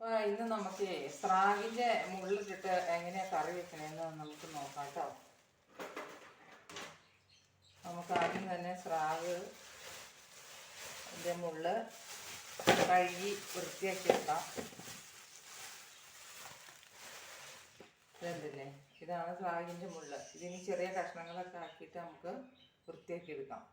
ഇന്ന് നമുക്ക് സ്രാഗിൻ്റെ മുള്ളിട്ടിട്ട് എങ്ങനെയാണ് കറി വെക്കണമെന്ന് നമുക്ക് നോക്കാം കേട്ടോ. നമുക്ക് ആദ്യം തന്നെ സ്രാഗിൻ്റെ മുള്ള് കഴുകി വൃത്തിയാക്കി വെക്കാം. ഇതെന്തല്ലേ, ഇതാണ് സ്രാഗിൻ്റെ മുള്ള്. ഇതിന് ചെറിയ കഷ്ണങ്ങളൊക്കെ ആക്കിയിട്ട് നമുക്ക് വൃത്തിയാക്കി എടുക്കാം.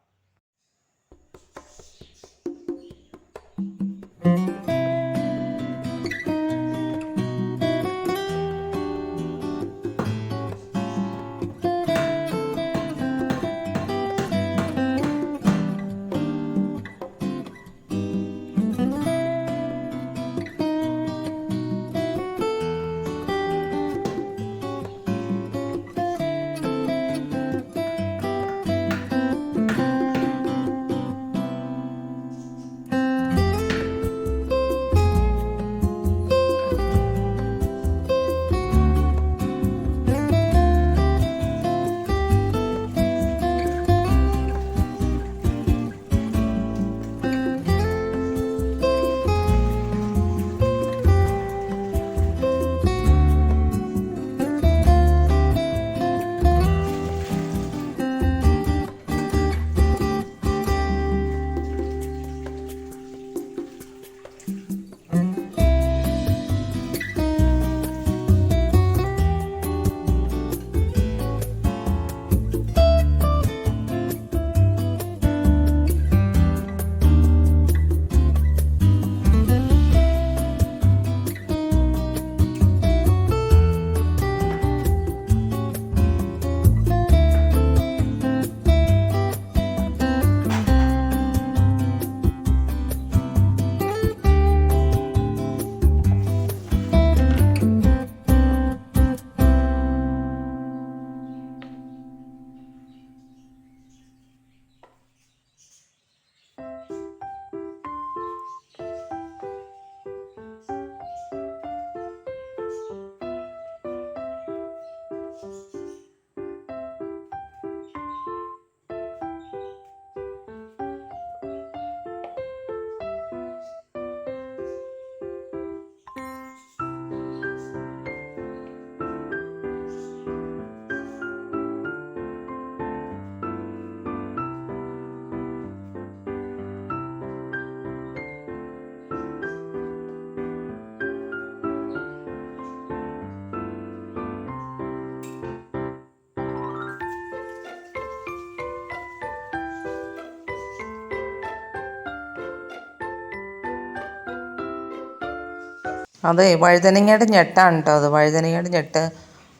അതെ, വഴുതനങ്ങയുടെ ഞെട്ടാണ് കേട്ടോ. അത് വഴുതനങ്ങയുടെ ഞെട്ട്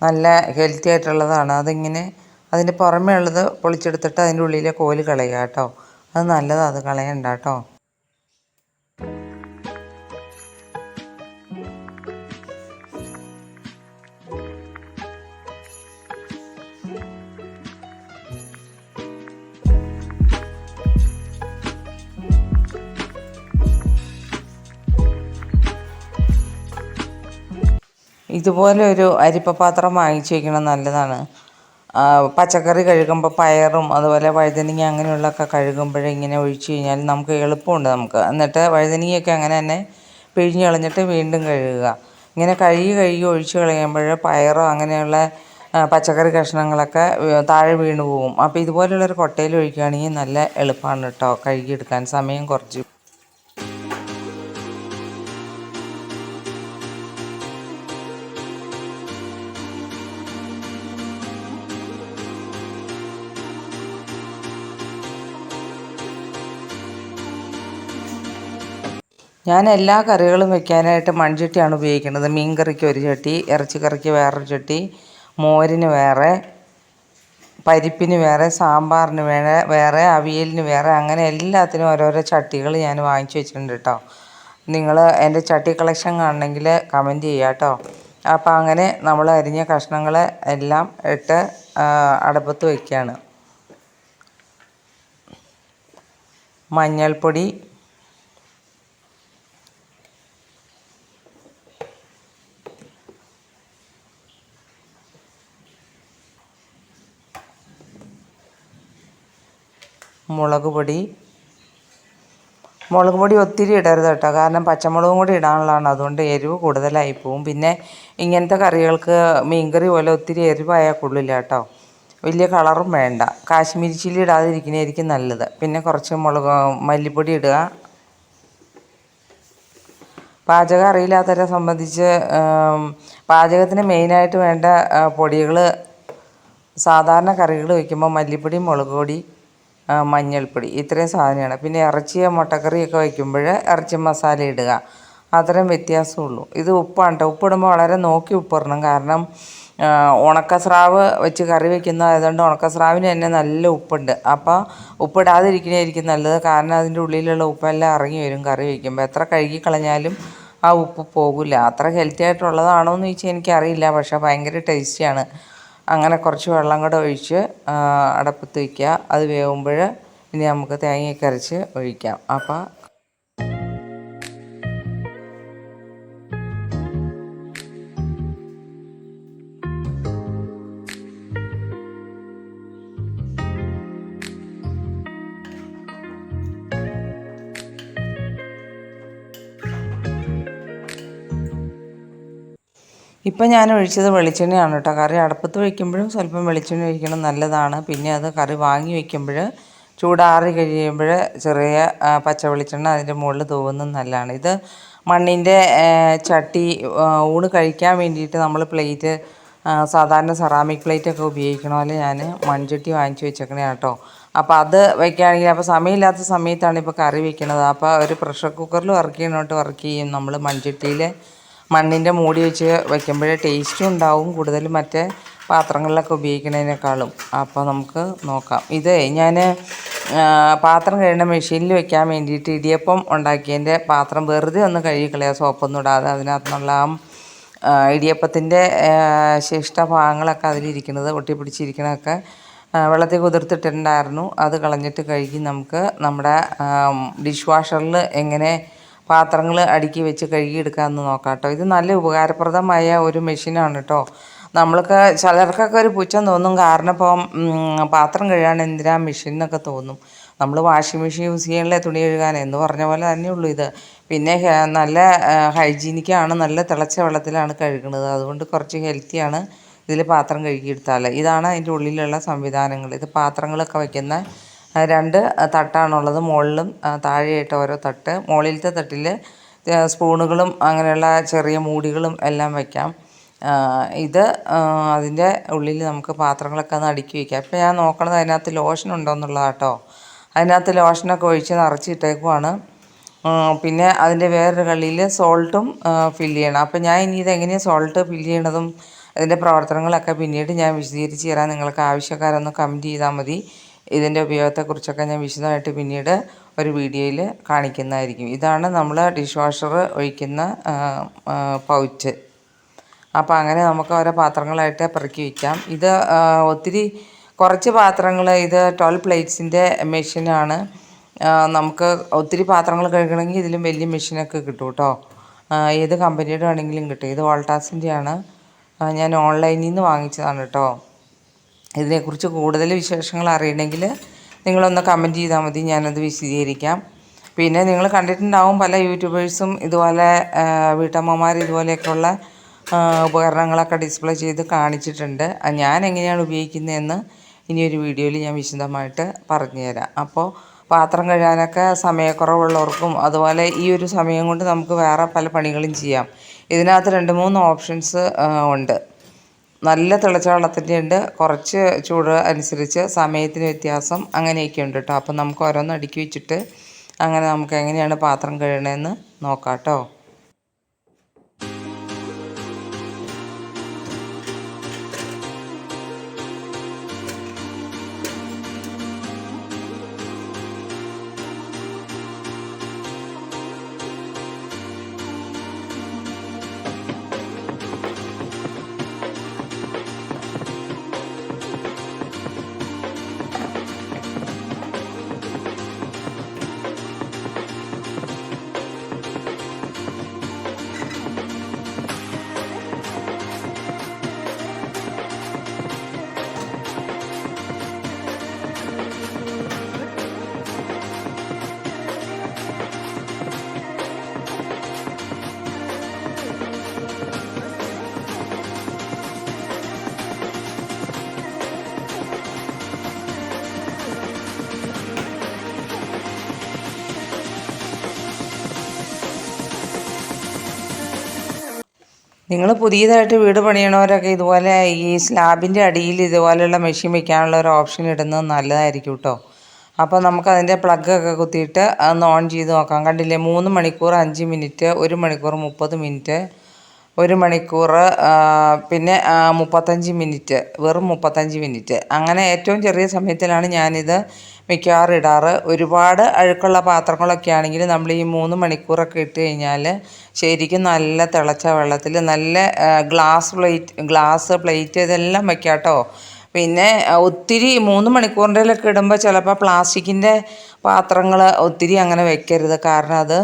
നല്ല ഹെൽത്തി ആയിട്ടുള്ളതാണ്. അതിങ്ങനെ അതിൻ്റെ പുറമേ ഉള്ളത് പൊളിച്ചെടുത്തിട്ട് അതിൻ്റെ ഉള്ളിലെ കോല് കളയുക കേട്ടോ. അത് നല്ലതാണ്, അത് കളയണ്ട കേട്ടോ. ഇതുപോലെ ഒരു അരിപ്പ പാത്രം വാങ്ങിച്ച് വയ്ക്കണം, നല്ലതാണ്. പച്ചക്കറി കഴുകുമ്പോൾ പയറും അതുപോലെ വഴുതനങ്ങ അങ്ങനെയുള്ളതൊക്കെ കഴുകുമ്പോഴേ ഇങ്ങനെ ഒഴിച്ച് കഴിഞ്ഞാൽ നമുക്ക് എളുപ്പമുണ്ട് നമുക്ക്. എന്നിട്ട് വഴുതനങ്ങയൊക്കെ അങ്ങനെ തന്നെ പിഴിഞ്ഞ് കളഞ്ഞിട്ട് വീണ്ടും കഴുകുക. ഇങ്ങനെ കഴുകി ഒഴിച്ച് കളയുമ്പോൾ പയറോ അങ്ങനെയുള്ള പച്ചക്കറി കഷ്ണങ്ങളൊക്കെ താഴെ വീണ് പോകും. അപ്പോൾ ഇതുപോലുള്ളൊരു കൊട്ടയിൽ ഒഴിക്കുകയാണെങ്കിൽ നല്ല എളുപ്പമാണ് കേട്ടോ കഴുകിയെടുക്കാൻ, സമയം കുറച്ച്. ഞാൻ എല്ലാ കറികളും വെക്കാനായിട്ട് മൺചട്ടിയാണ് ഉപയോഗിക്കുന്നത്. മീൻ കറിക്ക് ഒരു ചട്ടി, ഇറച്ചിക്കറിക്ക് വേറൊരു ചട്ടി, മോരിന് വേറെ, പരിപ്പിന് വേറെ, സാമ്പാറിന് വേറെ, അവിയലിന് വേറെ, അങ്ങനെ എല്ലാത്തിനും ഓരോരോ ചട്ടികൾ ഞാൻ വാങ്ങിച്ചു വെച്ചിട്ടുണ്ട് കേട്ടോ. നിങ്ങൾ എൻ്റെ ചട്ടി കളക്ഷൻ കാണണമെങ്കിൽ കമൻറ്റ് ചെയ്യുക കേട്ടോ. അപ്പോൾ അങ്ങനെ നമ്മൾ അരിഞ്ഞ കഷ്ണങ്ങൾ എല്ലാം ഇട്ട് അടുപ്പത്ത് വയ്ക്കുകയാണ്. മഞ്ഞൾപ്പൊടി, മുളക് പൊടി, മുളക് പൊടി ഒത്തിരി ഇടരുത് കേട്ടോ, കാരണം പച്ചമുളകും കൂടി ഇടാനുള്ളതാണ്, അതുകൊണ്ട് എരിവ് കൂടുതലായി പോവും. പിന്നെ ഇങ്ങനത്തെ കറികൾക്ക് മീൻകറി പോലെ ഒത്തിരി എരിവായാൽ കൊള്ളില്ല കേട്ടോ. വലിയ കളറും വേണ്ട. കാശ്മീരി ചില്ലി ഇടാതിരിക്കുന്നതായിരിക്കും നല്ലത്. പിന്നെ കുറച്ച് മല്ലിപ്പൊടി ഇടുക. പാചകം അറിയില്ലാത്തവരെ സംബന്ധിച്ച് പാചകത്തിന് മെയിനായിട്ട് വേണ്ട പൊടികൾ, സാധാരണ കറികൾ വയ്ക്കുമ്പോൾ മല്ലിപ്പൊടി, മുളക് പൊടി, മഞ്ഞൾപ്പൊടി, ഇത്രയും സാധനമാണ്. പിന്നെ ഇറച്ചിയോ മുട്ടക്കറിയൊക്കെ വയ്ക്കുമ്പോൾ ഇറച്ചി മസാല ഇടുക, അത്രയും വ്യത്യാസമുള്ളൂ. ഇത് ഉപ്പാണ് കേട്ടോ. ഉപ്പിടുമ്പോൾ വളരെ നോക്കി ഉപ്പിടണം, കാരണം ഉണക്കസ്രാവ് വെച്ച് കറി വയ്ക്കുന്നതായതുകൊണ്ട് ഉണക്കസ്രാവിന് തന്നെ നല്ല ഉപ്പുണ്ട്. അപ്പോൾ ഉപ്പിടാതിരിക്കുന്നതായിരിക്കും നല്ലത്, കാരണം അതിൻ്റെ ഉള്ളിലുള്ള ഉപ്പെല്ലാം ഇറങ്ങി വരും കറി വയ്ക്കുമ്പോൾ. എത്ര കഴുകി കളഞ്ഞാലും ആ ഉപ്പ് പോകില്ല. അത്ര ഹെൽത്തി ആയിട്ടുള്ളതാണോ എന്ന് ചോദിച്ചാൽ എനിക്കറിയില്ല, പക്ഷേ ഭയങ്കര ടേസ്റ്റിയാണ്. അങ്ങനെ കുറച്ച് വെള്ളം കൂടെ ഒഴിച്ച് അടപ്പത്ത് വയ്ക്കുക. അത് വേവുമ്പോൾ ഇനി നമുക്ക് തേങ്ങയൊക്കെ അരച്ച് ഒഴിക്കാം. അപ്പോൾ ഇപ്പം ഞാൻ ഒഴിച്ചത് വെളിച്ചെണ്ണയാണ് കേട്ടോ. കറി അടുപ്പത്ത് വയ്ക്കുമ്പോഴും സ്വല്പം വെളിച്ചെണ്ണ ഒഴിക്കണം, നല്ലതാണ്. പിന്നെ അത് കറി വാങ്ങി വയ്ക്കുമ്പോൾ ചൂടാറി കഴിയുമ്പോൾ ചെറിയ പച്ച വെളിച്ചെണ്ണ അതിൻ്റെ മുകളിൽ തൂവുന്നത് നല്ലതാണ്. ഇത് മണ്ണിൻ്റെ ചട്ടി ഊണ് കഴിക്കാൻ വേണ്ടിയിട്ട് നമ്മൾ പ്ലേറ്റ് സാധാരണ സെറാമിക് പ്ലേറ്റൊക്കെ ഉപയോഗിക്കണ പോലെ ഞാൻ മൺചട്ടി വാങ്ങിച്ച് വെച്ചേക്കണേ കേട്ടോ. അപ്പോൾ അത് വയ്ക്കുകയാണെങ്കിൽ, അപ്പോൾ സമയമില്ലാത്ത സമയത്താണ് ഇപ്പോൾ കറി വയ്ക്കണത്. അപ്പോൾ ഒരു പ്രഷർ കുക്കറിൽ വർക്ക് ചെയ്യും നമ്മൾ. മൺചട്ടിയിൽ മണ്ണിൻ്റെ മൂടി വെച്ച് വയ്ക്കുമ്പോഴേ ടേസ്റ്റും ഉണ്ടാവും കൂടുതലും മറ്റേ പാത്രങ്ങളിലൊക്കെ ഉപയോഗിക്കുന്നതിനേക്കാളും. അപ്പോൾ നമുക്ക് നോക്കാം. ഇത് ഞാൻ പാത്രം കഴുകുന്ന മെഷീനിൽ വെക്കാൻ വേണ്ടിയിട്ട് ഇടിയപ്പം ഉണ്ടാക്കിയതിൻ്റെ പാത്രം വെറുതെ ഒന്ന് കഴുകിക്കളയുക, സോപ്പൊന്നും ഇടാതെ. അതിനകത്തുനിന്നുള്ള ഇടിയപ്പത്തിൻ്റെ ശിഷ്ട ഭാഗങ്ങളൊക്കെ അതിലിരിക്കുന്നത്, ഒട്ടിപ്പിടിച്ചിരിക്കണതൊക്കെ വെള്ളത്തിൽ കുതിർത്തിട്ടുണ്ടായിരുന്നു. അത് കളഞ്ഞിട്ട് കഴുകി നമുക്ക് നമ്മുടെ ഡിഷ് വാഷറിൽ എങ്ങനെ പാത്രങ്ങൾ അടുക്കി വെച്ച് കഴുകിയെടുക്കാമെന്ന് നോക്കാം കേട്ടോ. ഇത് നല്ല ഉപകാരപ്രദമായ ഒരു മെഷീനാണ് കേട്ടോ. നമ്മൾക്ക് ചിലർക്കൊക്കെ ഒരു പുച്ഛം തോന്നും, കാരണം ഇപ്പം പാത്രം കഴുകാൻ എന്തിനാ മെഷീൻ എന്നൊക്കെ തോന്നും. നമ്മൾ വാഷിംഗ് മെഷീൻ യൂസ് ചെയ്യാനുള്ള തുണി കഴുകാൻ എന്ന് പറഞ്ഞ പോലെ തന്നെയുള്ളൂ ഇത്. പിന്നെ നല്ല ഹൈജീനിക്കാണ്, നല്ല തിളച്ച വെള്ളത്തിലാണ് കഴുകുന്നത്. അതുകൊണ്ട് കുറച്ച് ഹെൽത്തിയാണ് ഇതിൽ പാത്രം കഴുകിയെടുത്താൽ. ഇതാണ് അതിൻ്റെ ഉള്ളിലുള്ള സംവിധാനങ്ങൾ. ഇത് പാത്രങ്ങളൊക്കെ വയ്ക്കുന്ന 2 തട്ടാണുള്ളത്, മുകളിലും താഴെയായിട്ട് ഓരോ തട്ട്. മുകളിലത്തെ തട്ടിൽ സ്പൂണുകളും അങ്ങനെയുള്ള ചെറിയ മൂടികളും എല്ലാം വയ്ക്കാം. ഇത് അതിൻ്റെ ഉള്ളിൽ നമുക്ക് പാത്രങ്ങളൊക്കെ ഒന്ന് അടുക്കി വയ്ക്കാം. ഇപ്പോൾ ഞാൻ നോക്കണത് അതിനകത്ത് ലോഷൻ ഉണ്ടോ എന്നുള്ളതാണ് കേട്ടോ. അതിനകത്ത് ലോഷനൊക്കെ ഒഴിച്ച് നിറച്ചിട്ടേക്കുവാണ്. പിന്നെ അതിൻ്റെ വേറൊരു കള്ളിയിൽ സോൾട്ടും ഫില്ല് ചെയ്യണം. അപ്പോൾ ഞാൻ ഇനി ഇതെങ്ങനെയാണ് സോൾട്ട് ഫില്ല് ചെയ്യണതും ഇതിൻ്റെ പ്രവർത്തനങ്ങളൊക്കെ പിന്നീട് ഞാൻ വിശദീകരിച്ച് തരാം. നിങ്ങൾക്ക് ആവശ്യക്കാരൊന്ന് കമൻറ്റ് ചെയ്താൽ മതി. ഇതിൻ്റെ ഉപയോഗത്തെക്കുറിച്ചൊക്കെ ഞാൻ വിശദമായിട്ട് പിന്നീട് ഒരു വീഡിയോയിൽ കാണിക്കുന്നതായിരിക്കും. ഇതാണ് നമ്മൾ ഡിഷ് വാഷർ ഒഴിക്കുന്ന പൗച്ച്. അപ്പോൾ അങ്ങനെ നമുക്ക് ഓരോ പാത്രങ്ങളായിട്ട് പെറുക്കി വയ്ക്കാം. ഇത് ഒത്തിരി കുറച്ച് പാത്രങ്ങൾ, ഇത് 12 പ്ലേറ്റ്സിൻ്റെ മെഷീനാണ്. നമുക്ക് ഒത്തിരി പാത്രങ്ങൾ കഴുകണമെങ്കിൽ ഇതിലും വലിയ മെഷീനൊക്കെ കിട്ടും കേട്ടോ. ഏത് കമ്പനിയുടെ ആണെങ്കിലും കിട്ടും. ഇത് വോൾട്ടാസിൻ്റെയാണ്. ഞാൻ ഓൺലൈനിൽ നിന്ന് വാങ്ങിച്ചതാണ് കേട്ടോ. ഇതിനെക്കുറിച്ച് കൂടുതൽ വിശേഷങ്ങൾ അറിയണമെങ്കിൽ നിങ്ങളൊന്ന് കമൻറ്റ് ചെയ്താൽ മതി, ഞാനത് വിശദീകരിക്കാം. പിന്നെ നിങ്ങൾ കണ്ടിട്ടുണ്ടാവും പല യൂട്യൂബേഴ്സും ഇതുപോലെ വീട്ടമ്മമാർ ഇതുപോലെയൊക്കെയുള്ള ഉപകരണങ്ങളൊക്കെ ഡിസ്പ്ലേ ചെയ്ത് കാണിച്ചിട്ടുണ്ട്. ഞാൻ എങ്ങനെയാണ് ഉപയോഗിക്കുന്നതെന്ന് ഇനിയൊരു വീഡിയോയിൽ ഞാൻ വിശദമായിട്ട് പറഞ്ഞു തരാം. അപ്പോൾ പാത്രം കഴുകാനൊക്കെ സമയക്കുറവുള്ളവർക്കും അതുപോലെ ഈ ഒരു സമയം കൊണ്ട് നമുക്ക് വേറെ പല പണികളും ചെയ്യാം. ഇതിനകത്ത് 2-3 ഓപ്ഷൻസ് ഉണ്ട്. നല്ല തിളച്ച വെള്ളത്തിൻ്റെ ഉണ്ട്, കുറച്ച് ചൂട് അനുസരിച്ച് സമയത്തിന് വ്യത്യാസം, അങ്ങനെയൊക്കെ ഉണ്ട് കേട്ടോ. അപ്പം നമുക്ക് ഓരോന്ന് അടുക്കി വെച്ചിട്ട് അങ്ങനെ നമുക്ക് എങ്ങനെയാണ് പാത്രം കഴുകണമെന്ന് നോക്കാം കേട്ടോ. നിങ്ങൾ പുതിയതായിട്ട് വീട് പണിയണവരൊക്കെ ഇതുപോലെ ഈ സ്ലാബിൻ്റെ അടിയിൽ ഇതുപോലെയുള്ള മെഷീൻ വെക്കാനുള്ള ഒരു ഓപ്ഷൻ ഇടുന്നത് നല്ലതായിരിക്കും കേട്ടോ. അപ്പോൾ നമുക്കതിൻ്റെ പ്ലഗൊക്കെ കുത്തിയിട്ട് അതൊന്ന് ഓൺ ചെയ്ത് നോക്കാം. കണ്ടില്ലേ, 3 മണിക്കൂർ 5 മിനിറ്റ്, 1 മണിക്കൂർ 30 മിനിറ്റ്, 1 മണിക്കൂർ പിന്നെ 35 മിനിറ്റ്, വെറും 35 മിനിറ്റ്. അങ്ങനെ ഏറ്റവും ചെറിയ സമയത്തിലാണ് ഞാനിത് മിക്കവാറും ഇടാറ്. ഒരുപാട് അഴുക്കുള്ള പാത്രങ്ങളൊക്കെ ആണെങ്കിൽ നമ്മൾ ഈ 3 മണിക്കൂറൊക്കെ ഇട്ട് കഴിഞ്ഞാൽ ശരിക്കും നല്ല തിളച്ച വെള്ളത്തിൽ നല്ല ഗ്ലാസ് പ്ലേറ്റ് ഇതെല്ലാം വെക്കാം കേട്ടോ. പിന്നെ ഒത്തിരി 3 മണിക്കൂറിൻ്റെലൊക്കെ ഇടുമ്പോൾ ചിലപ്പോൾ പ്ലാസ്റ്റിക്കിൻ്റെ പാത്രങ്ങൾ ഒത്തിരി അങ്ങനെ വെക്കരുത്. കാരണം അത്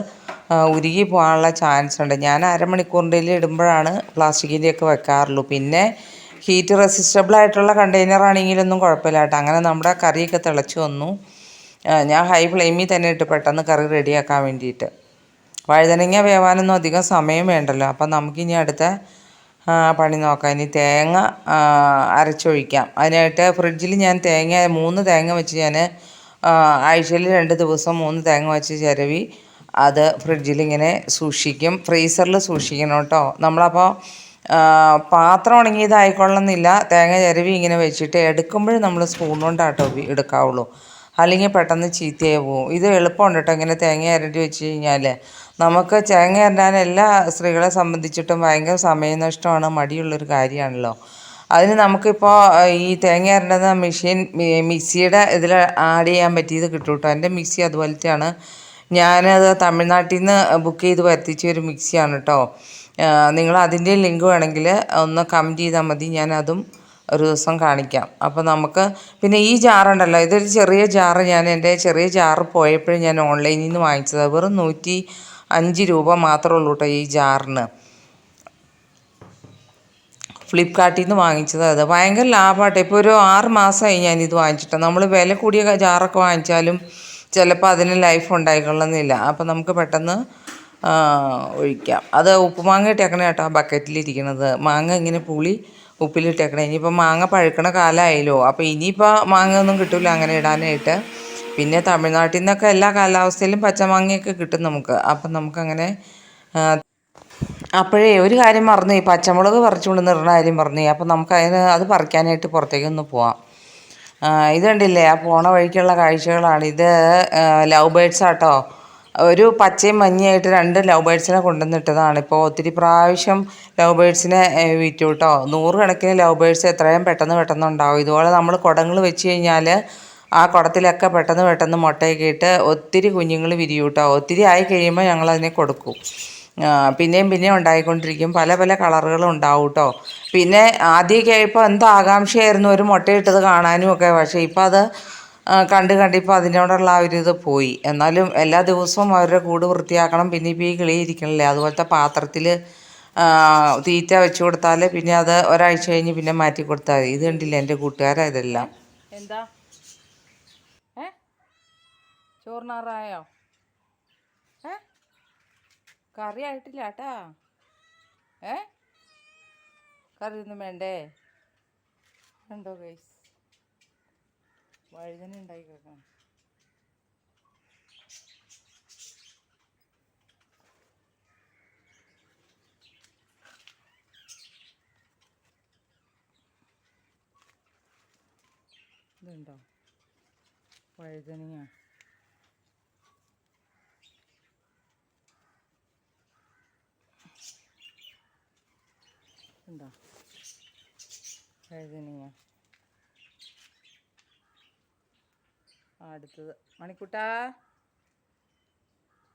ഉരുകി പോകാനുള്ള ചാൻസ് ഉണ്ട്. ഞാൻ അരമണിക്കൂറിൻ്റെ ഇടുമ്പോഴാണ് പ്ലാസ്റ്റിക്കിൻ്റെയൊക്കെ വെക്കാറുള്ളൂ. പിന്നെ ഹീറ്റ് റെസിസ്റ്റബിൾ ആയിട്ടുള്ള കണ്ടെയ്നർ ആണെങ്കിലൊന്നും കുഴപ്പമില്ല കേട്ടോ. അങ്ങനെ നമ്മുടെ കറിയൊക്കെ തിളച്ച് വന്നു. ഞാൻ ഹൈ ഫ്ലെയിമിൽ തന്നെ ഇട്ട് പെട്ടെന്ന് കറി റെഡിയാക്കാൻ വേണ്ടിയിട്ട്. വഴുതനങ്ങ വേവാനൊന്നും അധികം സമയം വേണ്ടല്ലോ. അപ്പം നമുക്കിനി അടുത്ത പണി നോക്കാം. ഇനി തേങ്ങ അരച്ചൊഴിക്കാം. അതിനായിട്ട് ഫ്രിഡ്ജിൽ ഞാൻ 3 തേങ്ങ വെച്ച് ഞാൻ ആഴ്ചയിൽ 2 ദിവസം 3 തേങ്ങ വെച്ച് ചിരവി അത് ഫ്രിഡ്ജിലിങ്ങനെ സൂക്ഷിക്കും. ഫ്രീസറിൽ സൂക്ഷിക്കണം കേട്ടോ. നമ്മളപ്പോൾ പാത്രം ഉണങ്ങിയതായിക്കൊള്ളുന്നില്ല. തേങ്ങ ചിരവി ഇങ്ങനെ വെച്ചിട്ട് എടുക്കുമ്പോൾ നമ്മൾ സ്പൂൺ കൊണ്ടാട്ടോ എടുക്കാവുള്ളൂ. അല്ലെങ്കിൽ പെട്ടെന്ന് ചീത്തയായി പോവും. ഇത് എളുപ്പമുണ്ട് കേട്ടോ. ഇങ്ങനെ തേങ്ങ അരണ്ടി വെച്ച് കഴിഞ്ഞാൽ നമുക്ക് തേങ്ങ അരണ്ടാൻ എല്ലാ സ്ത്രീകളെ സംബന്ധിച്ചിട്ടും ഭയങ്കര സമയനഷ്ടമാണ്, മടിയുള്ളൊരു കാര്യമാണല്ലോ. അതിന് നമുക്കിപ്പോൾ ഈ തേങ്ങ അരണ്ടുന്ന മിക്സിയുടെ ഇതിൽ ആഡ് ചെയ്യാൻ പറ്റിയത് കിട്ടും കേട്ടോ. എൻ്റെ മിക്സി അതുപോലത്തെയാണ്. ഞാനത് തമിഴ്നാട്ടിൽ നിന്ന് ബുക്ക് ചെയ്ത് വരുത്തിച്ച ഒരു മിക്സിയാണ് കേട്ടോ. നിങ്ങൾ അതിൻ്റെ ലിങ്ക് വേണമെങ്കിൽ ഒന്ന് കമൻറ്റ് ചെയ്താൽ മതി. ഞാനതും ഒരു ദിവസം കാണിക്കാം. അപ്പോൾ നമുക്ക് പിന്നെ ഈ ജാറുണ്ടല്ലോ, ഇതൊരു ചെറിയ ജാറ്. ഞാൻ എൻ്റെ ചെറിയ ജാറ് പോയപ്പോഴും ഞാൻ ഓൺലൈനിൽ നിന്ന് വാങ്ങിച്ചത്. വെറും 105 രൂപ മാത്രമേ ഉള്ളൂ കേട്ടോ ഈ ജാറിന്. ഫ്ലിപ്കാർട്ടിൽ നിന്ന് വാങ്ങിച്ചത്. അത് ഭയങ്കര ലാഭമാട്ടെ. ഇപ്പോൾ ഒരു 6 മാസമായി ഞാനിത് വാങ്ങിച്ചിട്ട്. നമ്മൾ വില കൂടിയ ജാറൊക്കെ വാങ്ങിച്ചാലും ചിലപ്പോൾ അതിന് ലൈഫ് ഉണ്ടായിക്കൊള്ളുന്നില്ല. അപ്പോൾ നമുക്ക് പെട്ടെന്ന് ഒഴിക്കാം. അത് ഉപ്പുമാങ്ങ ഇട്ടേക്കണേ കേട്ടോ ബക്കറ്റിലിരിക്കണത്. മാങ്ങ ഇങ്ങനെ പുളി ഉപ്പിലിട്ടേക്കണേ. ഇനിയിപ്പോൾ മാങ്ങ പഴുക്കണ കാലമായല്ലോ. അപ്പോൾ ഇനിയിപ്പോൾ മാങ്ങ ഒന്നും കിട്ടില്ല അങ്ങനെ ഇടാനായിട്ട്. പിന്നെ തമിഴ്നാട്ടിൽ നിന്നൊക്കെ എല്ലാ കാലാവസ്ഥയിലും പച്ചമാങ്ങയൊക്കെ കിട്ടും നമുക്ക്. അപ്പം നമുക്കങ്ങനെ അപ്പോഴേ ഒരു കാര്യം മറന്നു, ഈ പച്ചമുളക് പറിച്ചുകൊണ്ട് നിറണ കാര്യം പറഞ്ഞു. അപ്പം നമുക്ക് അത് പറിക്കാനായിട്ട് പുറത്തേക്കൊന്ന് പോവാം. ഇത് കണ്ടില്ലേ, ആ പോണ വഴിക്കുള്ള കാഴ്ചകളാണ്. ഇത് ലവ് ബേഡ്സ് ആട്ടോ. ഒരു പച്ചയും മഞ്ഞയായിട്ട് 2 ലവ് ബേഡ്സിനെ കൊണ്ടുവന്നിട്ടതാണ്. ഇപ്പോൾ ഒത്തിരി പ്രാവശ്യം ലവ് ബേഡ്സിനെ വിറ്റു കേട്ടോ. 100 കണക്കിന് ലവ് ബേഡ്സ് എത്രയും പെട്ടെന്ന് ഉണ്ടാവും. ഇതുപോലെ നമ്മൾ കുടങ്ങൾ വെച്ച് കഴിഞ്ഞാൽ ആ കുടത്തിലൊക്കെ പെട്ടെന്ന് മുട്ടയൊക്കെ ഇട്ട് ഒത്തിരി കുഞ്ഞുങ്ങൾ വിരിയും കേട്ടോ. ഒത്തിരി ആയി കഴിയുമ്പോൾ ഞങ്ങളതിനെ കൊടുക്കും. പിന്നെയും ഉണ്ടായിക്കൊണ്ടിരിക്കും. പല കളറുകളും ഉണ്ടാവും കേട്ടോ. പിന്നെ ആദ്യമൊക്കെ ആയപ്പോൾ എന്തോ ആകാംക്ഷയായിരുന്നു ഒരു മുട്ടയിട്ടത് കാണാനും ഒക്കെ. പക്ഷേ ഇപ്പോൾ അത് കണ്ടിപ്പോൾ അതിനോടുള്ള ആ ഒരു ഇത് പോയി. എന്നാലും എല്ലാ ദിവസവും അവരുടെ കൂട് വൃത്തിയാക്കണം. പിന്നെ ഇപ്പോൾ ഈ കിളി ഇരിക്കണില്ലേ, അതുപോലത്തെ പാത്രത്തിൽ തീറ്റ വെച്ച് കൊടുത്താൽ പിന്നെ അത് ഒരാഴ്ച കഴിഞ്ഞ് പിന്നെ മാറ്റി കൊടുത്താൽ മതി. ഇത് കണ്ടില്ലേ എൻ്റെ കൂട്ടുകാരാ ഇതെല്ലാം. എന്താ ചോറിനാറായോ? കറി ആയിട്ടില്ല കേട്ടാ. കറി ഒന്നും വേണ്ടേ? ഉണ്ടോ ഗൈസ്? വഴുതന ഉണ്ടായി കേൾക്കാം. ഇതുണ്ടോ വഴുതനങ്ങ? ഉണ്ടോ വഴുതനങ്ങ? അടുത്തത് മണിക്കുട്ടാ,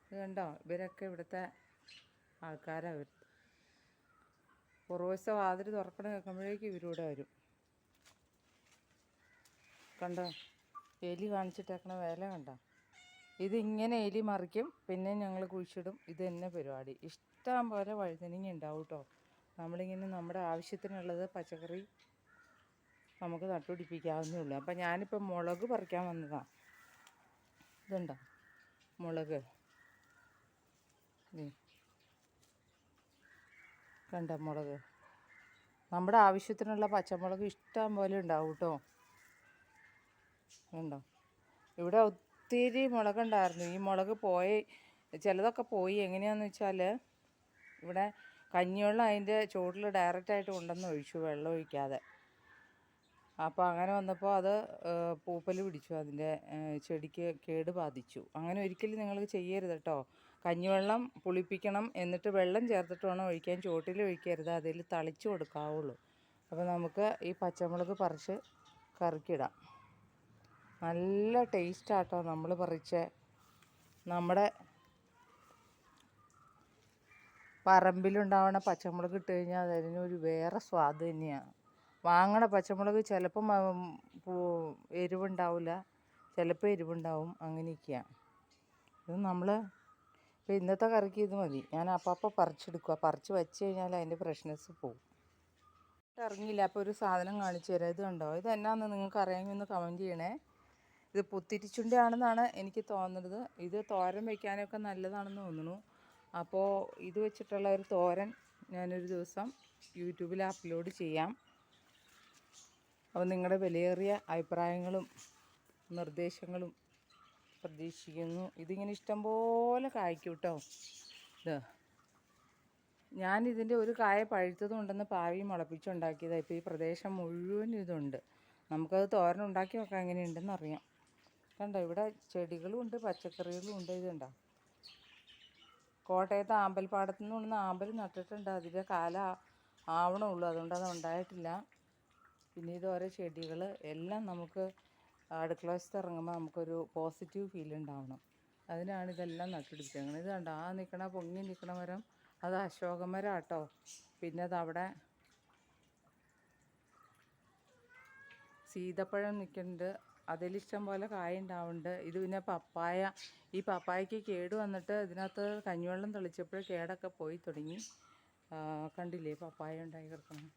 ഇത് കണ്ടോ? ഇവരൊക്കെ ഇവിടുത്തെ ആൾക്കാരാണ്. പുറവശത്തെ വാതിൽ തുറക്കണം കേൾക്കുമ്പോഴേക്കും ഇവരൂടെ വരും. കണ്ടോ എലി കാണിച്ചിട്ടേക്കണ വേല കണ്ടോ? ഇതിങ്ങനെ എലി മറിക്കും, പിന്നെ ഞങ്ങൾ കുഴിച്ചിടും. ഇത് തന്നെ പരിപാടി. ഇഷ്ടം പോലെ വഴുതനങ്ങ ഉണ്ടാവും കേട്ടോ. നമ്മളിങ്ങനെ നമ്മുടെ ആവശ്യത്തിനുള്ളത് പച്ചക്കറി നമുക്ക് നട്ടുപിടിപ്പിക്കാവുന്നേ ഉള്ളൂ. അപ്പം ഞാനിപ്പോൾ മുളക് പറിക്കാൻ വന്നതാണ്. ഇതുണ്ടോ മുളക്? കണ്ടോ മുളക്? നമ്മുടെ ആവശ്യത്തിനുള്ള പച്ചമുളക് ഇഷ്ടം പോലെ ഉണ്ടാവും കേട്ടോ. ഉണ്ടോ? ഇവിടെ ഒത്തിരി മുളകുണ്ടായിരുന്നു. ഈ മുളക് ചിലതൊക്കെ പോയി. എങ്ങനെയാണെന്ന് വെച്ചാൽ ഇവിടെ കഞ്ഞിവെള്ളം അതിൻ്റെ ചുവട്ടിൽ ഡയറക്റ്റായിട്ട് കൊണ്ടുവന്ന് ഒഴിച്ചു, വെള്ളം ഒഴിക്കാതെ. അപ്പോൾ അങ്ങനെ വന്നപ്പോൾ അത് പൂപ്പൽ പിടിച്ചു, അതിൻ്റെ ചെടിക്ക് കേട് ബാധിച്ചു. അങ്ങനെ ഒരിക്കലും നിങ്ങൾ ചെയ്യരുത് കേട്ടോ. കഞ്ഞിവെള്ളം പുളിപ്പിക്കണം, എന്നിട്ട് വെള്ളം ചേർത്തിട്ട് വേണം ഒഴിക്കാൻ, ചുവട്ടിൽ ഒഴിക്കരുത്, അതിൽ തളിച്ച് കൊടുക്കാവുള്ളൂ. അപ്പോൾ നമുക്ക് ഈ പച്ചമുളക് പറിച്ച് കറിക്കിടാം. നല്ല ടേസ്റ്റാട്ടോ നമ്മൾ പറിച്ച നമ്മുടെ പറമ്പിലുണ്ടാവണ പച്ചമുളക് ഇട്ട് കഴിഞ്ഞാൽ അതിനൊരു വേറെ സ്വാദ് തന്നെയാണ്. വാങ്ങണ പച്ചമുളക് ചിലപ്പം എരിവുണ്ടാവില്ല, ചിലപ്പോൾ എരിവുണ്ടാവും, അങ്ങനെയൊക്കെയാണ്. ഇത് നമ്മൾ ഇപ്പോൾ ഇന്നത്തെ കറിക്ക് ഇത് മതി. ഞാൻ അപ്പം പറിച്ചെടുക്കുക, പറിച്ച് വെച്ച് കഴിഞ്ഞാൽ അതിൻ്റെ ഫ്രഷ്നെസ് പോകും. ഇറങ്ങിയില്ല, അപ്പോൾ ഒരു സാധനം കാണിച്ചു തരാം. ഇത് കണ്ടോ, ഇത് എന്നാന്ന് നിങ്ങൾക്ക് അറിയാമെങ്കിൽ ഒന്ന് കമൻറ്റ് ചെയ്യണേ. ഇത് പുത്തിരിച്ചുണ്ടയാണെന്നാണ് എനിക്ക് തോന്നുന്നത്. ഇത് തോരൻ വയ്ക്കാനൊക്കെ നല്ലതാണെന്ന് തോന്നുന്നു. അപ്പോൾ ഇത് വെച്ചിട്ടുള്ള ഒരു തോരൻ ഞാനൊരു ദിവസം യൂട്യൂബിൽ അപ്ലോഡ് ചെയ്യാം. അപ്പോൾ നിങ്ങളുടെ വിലയേറിയ അഭിപ്രായങ്ങളും നിർദ്ദേശങ്ങളും പ്രതീക്ഷിക്കുന്നു. ഇതിങ്ങനെ ഇഷ്ടംപോലെ കായ്ക്കും കേട്ടോ. ഇത് ഞാനിതിൻ്റെ ഒരു കായ പഴുത്തതുണ്ടെന്ന് പാവി മുളപ്പിച്ചുണ്ടാക്കിയതാണ്. ഇപ്പോൾ ഈ പ്രദേശം മുഴുവൻ ഇതുണ്ട്. നമുക്കത് തോരൻ ഉണ്ടാക്കി വെക്കാൻ എങ്ങനെയുണ്ടെന്ന് അറിയാം. കണ്ടോ, ഇവിടെ ചെടികളും ഉണ്ട്, പച്ചക്കറികളും ഉണ്ട്. ഇതുണ്ടോ, കോട്ടയത്ത് ആമ്പൽപ്പാടത്തു നിന്ന് കൊണ്ടുവന്ന് ആമ്പൽ നട്ടിട്ടുണ്ട്. അതിൻ്റെ കാലം ആവണമുള്ളൂ, അതുകൊണ്ട് അത് ഉണ്ടായിട്ടില്ല. പിന്നെ ഇത് ഓരോ ചെടികൾ എല്ലാം നമുക്ക് അടുക്കള വശത്ത് ഇറങ്ങുമ്പോൾ നമുക്കൊരു പോസിറ്റീവ് ഫീൽ ഉണ്ടാവണം. അതിനാണ് ഇതെല്ലാം നട്ടെടുത്തേക്കുന്നത്. ഇത് കണ്ടോ, ആ നിൽക്കണ പൊങ്ങി നിൽക്കണ മരം അത് അശോകമരം കേട്ടോ. പിന്നെ അതവിടെ സീതപ്പഴം നിൽക്കുന്നുണ്ട്, അതിലിഷ്ടം പോലെ കായ ഉണ്ടാവുന്നുണ്ട്. ഇത് പിന്നെ പപ്പായ, ഈ പപ്പായക്ക് കേട് വന്നിട്ട് ഇതിനകത്ത് കഞ്ഞിവെള്ളം തെളിച്ചപ്പോൾ കേടൊക്കെ പോയി തുടങ്ങി. കണ്ടില്ലേ പപ്പായ ഉണ്ടായി കിടക്കണം.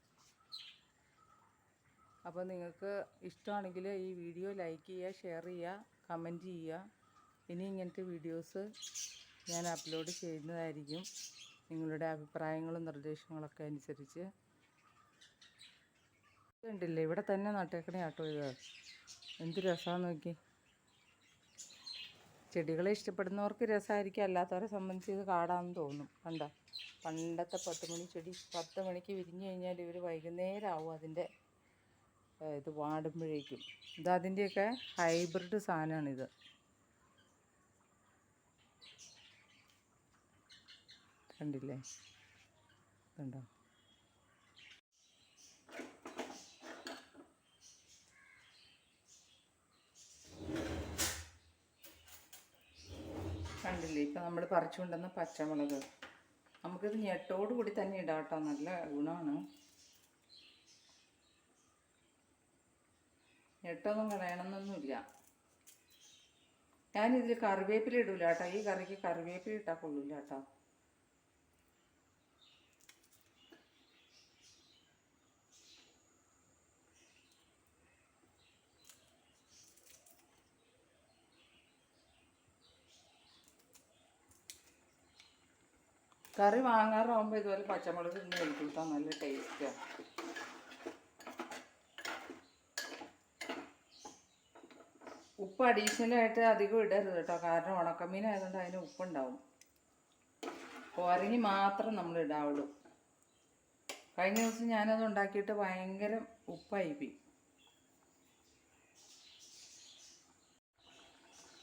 അപ്പോൾ നിങ്ങൾക്ക് ഇഷ്ടമാണെങ്കിൽ ഈ വീഡിയോ ലൈക്ക് ചെയ്യുക, ഷെയർ ചെയ്യുക, കമൻറ്റ് ചെയ്യുക. ഇനി ഇങ്ങനത്തെ വീഡിയോസ് ഞാൻ അപ്ലോഡ് ചെയ്യുന്നതായിരിക്കും, നിങ്ങളുടെ അഭിപ്രായങ്ങളും നിർദ്ദേശങ്ങളൊക്കെ അനുസരിച്ച്. ഇതുണ്ടല്ലേ, ഇവിടെ തന്നെ നട്ടേക്കണേ കേട്ടോ. ഇത് എന്ത് രസമാണെന്ന് നോക്കി. ചെടികളെ ഇഷ്ടപ്പെടുന്നവർക്ക് രസമായിരിക്കും, അല്ലാത്തവരെ സംബന്ധിച്ച് ഇത് കാടാണെന്ന് തോന്നും. കണ്ടോ, പണ്ടത്തെ 10 മണി ചെടി 10 മണിക്ക് വിരിഞ്ഞു കഴിഞ്ഞാൽ ഇവർ വൈകുന്നേരം ആവും അതിൻ്റെ ഇത് വാടുമ്പോഴേക്കും. ഇതതിൻ്റെയൊക്കെ ഹൈബ്രിഡ് സാധനമാണിത്. കണ്ടില്ലേ, കണ്ടോ. കണ്ടില്ലേ, ഇപ്പം നമ്മൾ പറിച്ചുകൊണ്ടുവന്ന പച്ചമുളക് നമുക്കിത് ഞെട്ടോട് കൂടി തന്നെ ഇടാം കേട്ടോ. നല്ല ഗുണമാണ്. ഞെട്ടൊന്നും കളയണമെന്നൊന്നുമില്ല. ഞാനിതിൽ കറിവേപ്പില ഇടൂല കേട്ടോ. ഈ കറിക്ക് കറിവേപ്പില ഇട്ടാൽ കൊള്ളില്ല കേട്ടോ. കറി വാങ്ങാറാകുമ്പോൾ ഇതുപോലെ പച്ചമുളക് ഇന്ന് കഴിക്കൂട്ടാ, നല്ല ടേസ്റ്റാണ്. ഉപ്പ് അഡീഷണലായിട്ട് അധികം ഇടരുത് കേട്ടോ, കാരണം ഉണക്കമീൻ ആയതുകൊണ്ട് അതിന് ഉപ്പുണ്ടാവും. കോരങ്ങി മാത്രം നമ്മൾ ഇടാവുള്ളൂ. കഴിഞ്ഞ ദിവസം ഞാനത് ഉണ്ടാക്കിയിട്ട് ഭയങ്കര ഉപ്പായിപ്പോയി.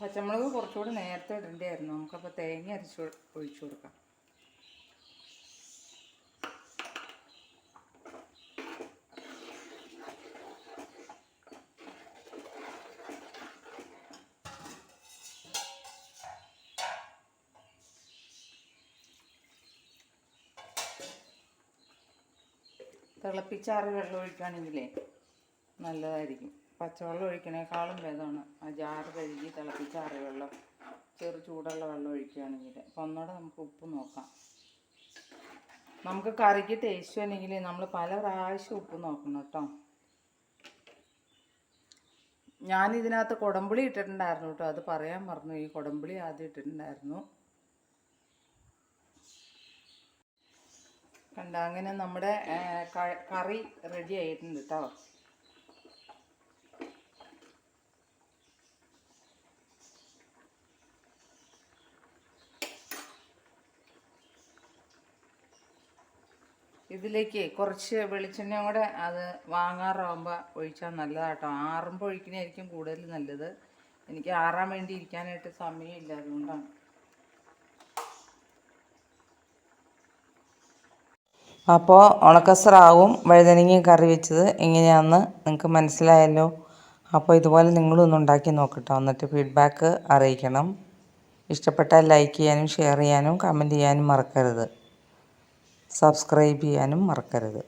പച്ചമുളക് കുറച്ചുകൂടി നേരത്തെ ഇടേണ്ടിയായിരുന്നു. നമുക്കപ്പോൾ തേങ്ങ അരച്ച് ഒഴിച്ചു കൊടുക്കാം. തിളപ്പിച്ചാറി വെള്ളം ഒഴിക്കുകയാണെങ്കിലേ നല്ലതായിരിക്കും. പച്ചവെള്ളം ഒഴിക്കണേക്കാളും ഭേദമാണ് ആ ജാറ് കഴുകി തിളപ്പിച്ചാറി വെള്ളം, ചെറു ചൂടുള്ള വെള്ളം ഒഴിക്കുകയാണെങ്കിൽ. അപ്പോൾ ഒന്നുകൂടെ നമുക്ക് ഉപ്പ് നോക്കാം. നമുക്ക് കറിക്ക് ടേസ്റ്റ് വേണമെങ്കിൽ നമ്മൾ പല പ്രാവശ്യം ഉപ്പ് നോക്കണം കേട്ടോ. ഞാനിതിനകത്ത് കുടംപുളി ഇട്ടിട്ടുണ്ടായിരുന്നു കേട്ടോ, അത് പറയാൻ മറന്നു. ഈ കുടംപുളി ആദ്യം ഇട്ടിട്ടുണ്ടായിരുന്നു. കണ്ട, അങ്ങനെ നമ്മുടെ കറി റെഡി ആയിട്ടുണ്ട് കേട്ടോ. ഇതിലേക്ക് കുറച്ച് വെളിച്ചെണ്ണയും കൂടെ അത് വാങ്ങാറാകുമ്പോൾ ഒഴിച്ചാൽ നല്ലതാട്ടോ. ആറുമ്പോൾ ഒഴിക്കണതായിരിക്കും കൂടുതൽ നല്ലത്. എനിക്ക് ആറാൻ വേണ്ടി ഇരിക്കാനായിട്ട് സമയമില്ല, അതുകൊണ്ടാണ്. അപ്പോൾ ഉണക്കസ്രാവും വഴുതനങ്ങയും കറി വെച്ചത് എങ്ങനെയാണെന്ന് നിങ്ങൾക്ക് മനസ്സിലായല്ലോ. അപ്പോൾ ഇതുപോലെ നിങ്ങളും ഒന്ന് ഉണ്ടാക്കി നോക്കട്ടോ. എന്നിട്ട് ഫീഡ്ബാക്ക് അറിയിക്കണം. ഇഷ്ടപ്പെട്ടാൽ ലൈക്ക് ചെയ്യാനും ഷെയർ ചെയ്യാനും കമൻറ്റ് ചെയ്യാനും മറക്കരുത്. സബ്സ്ക്രൈബ് ചെയ്യാനും മറക്കരുത്.